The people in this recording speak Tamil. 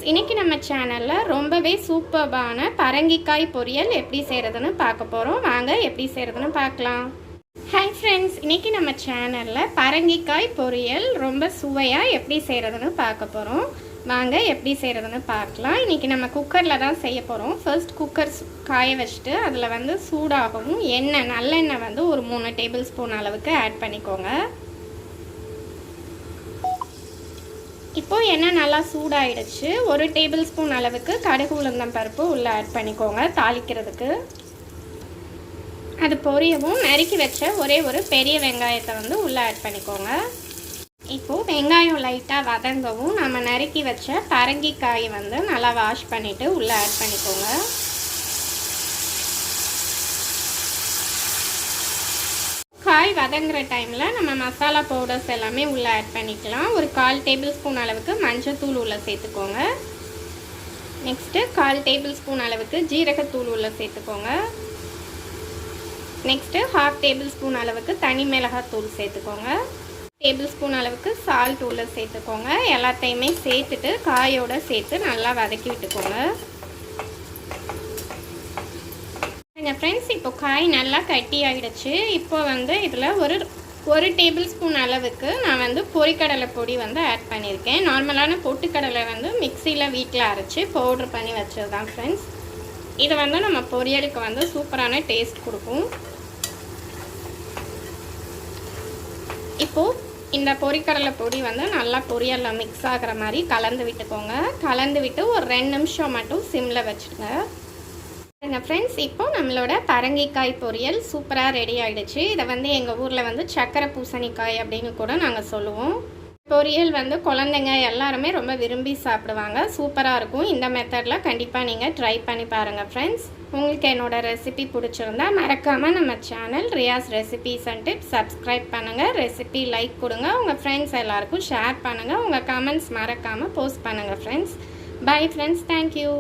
இன்றைக்கி நம்ம சேனலில் ரொம்பவே சூப்பர்பான பரங்கிக்காய் பொரியல் எப்படி செய்கிறதுன்னு பார்க்க போகிறோம். வாங்க எப்படி செய்கிறதுன்னு பார்க்கலாம். ஹாய் ஃப்ரெண்ட்ஸ், இன்றைக்கி நம்ம சேனலில் பரங்கிக்காய் பொரியல் ரொம்ப சுவையாக எப்படி செய்கிறதுன்னு பார்க்க போகிறோம். வாங்க எப்படி செய்கிறதுன்னு பார்க்கலாம். இன்றைக்கி நம்ம குக்கரில் தான் செய்ய போகிறோம். ஃபர்ஸ்ட் குக்கர் காய வச்சுட்டு அதில் சூடாகவும் நல்லெண்ணெய் ஒரு 3 டேபிள் ஸ்பூன் அளவுக்கு ஆட் பண்ணிக்கோங்க. இப்போது எண்ணெய் நல்லா சூடாயிடுச்சு. 1 டேபிள் ஸ்பூன் அளவுக்கு கடுகு உளுந்தம் பருப்பு உள்ளே ஆட் பண்ணிக்கோங்க தாளிக்கிறதுக்கு. அது பொரியவும் நறுக்கி வச்ச ஒரு பெரிய வெங்காயத்தை உள்ளே ஆட் பண்ணிக்கோங்க. இப்போது வெங்காயம் லைட்டாக வதங்கவும் நம்ம நறுக்கி வச்ச பரங்கிக்காய் நல்லா வாஷ் பண்ணிவிட்டு உள்ளே ஆட் பண்ணிக்கோங்க. காய் வதங்குற டைமில் நம்ம மசாலா பவுடர்ஸ் எல்லாமே உள்ளே ஆட் பண்ணிக்கலாம். ஒரு 1/4 டேபிள் ஸ்பூன் அளவுக்கு மஞ்சத்தூள் உள்ளே சேர்த்துக்கோங்க. நெக்ஸ்ட்டு 1/4 டேபிள் ஸ்பூன் அளவுக்கு ஜீரகத்தூள் உள்ளே சேர்த்துக்கோங்க. நெக்ஸ்ட்டு 1/2 டேபிள் ஸ்பூன் அளவுக்கு தனி மிளகாத்தூள் சேர்த்துக்கோங்க. டேபிள் ஸ்பூன் அளவுக்கு சால்ட் உள்ளே சேர்த்துக்கோங்க. எல்லாத்தையுமே சேர்த்துட்டு காயோடு சேர்த்து நல்லா வதக்கி விட்டுக்கோங்க. ஃப்ரெண்ட்ஸ், இப்போ காய் நல்லா கட்டி ஆகிடுச்சு. இப்போ இதில் ஒரு டேபிள் ஸ்பூன் அளவுக்கு நான் பொரிக்கடலை பொடி ஆட் பண்ணியிருக்கேன். நார்மலான பொட்டுக்கடலை மிக்சியில் வீட்டில் அரைச்சி பவுட்ரு பண்ணி வச்சது தான் ஃப்ரெண்ட்ஸ். இது நம்ம பொரியலுக்கு சூப்பரான டேஸ்ட் கொடுக்கும். இப்போது இந்த பொரிக்கடலை பொடி நல்லா பொரியலில் மிக்ஸ் ஆகிற மாதிரி கலந்து விட்டுக்கோங்க. கலந்து விட்டு ஒரு 2 நிமிஷம் மட்டும் சிம்மில் வச்சுடுங்க. ஃப்ரெண்ட்ஸ், இப்போது நம்மளோட பரங்கிக்காய் பொரியல் சூப்பராக ரெடி ஆகிடுச்சு. இதை எங்கள் ஊரில் சக்கரை பூசணிக்காய் அப்படின்னு கூட நாங்கள் சொல்லுவோம். பொரியல் குழந்தைங்க எல்லாருமே ரொம்ப விரும்பி சாப்பிடுவாங்க. சூப்பராக இருக்கும். இந்த மெத்தடில் கண்டிப்பாக நீங்கள் ட்ரை பண்ணி பாருங்கள் ஃப்ரெண்ட்ஸ். உங்களுக்கு என்னோடய ரெசிபி பிடிச்சிருந்தா மறக்காமல் நம்ம channel Riyas recipes and tips subscribe பண்ணுங்கள். ரெசிபி லைக் கொடுங்க. உங்கள் ஃப்ரெண்ட்ஸ் எல்லாருக்கும் ஷேர் பண்ணுங்கள். உங்கள் கமெண்ட்ஸ் மறக்காமல் போஸ்ட் பண்ணுங்கள் ஃப்ரெண்ட்ஸ். Bye friends, thank you.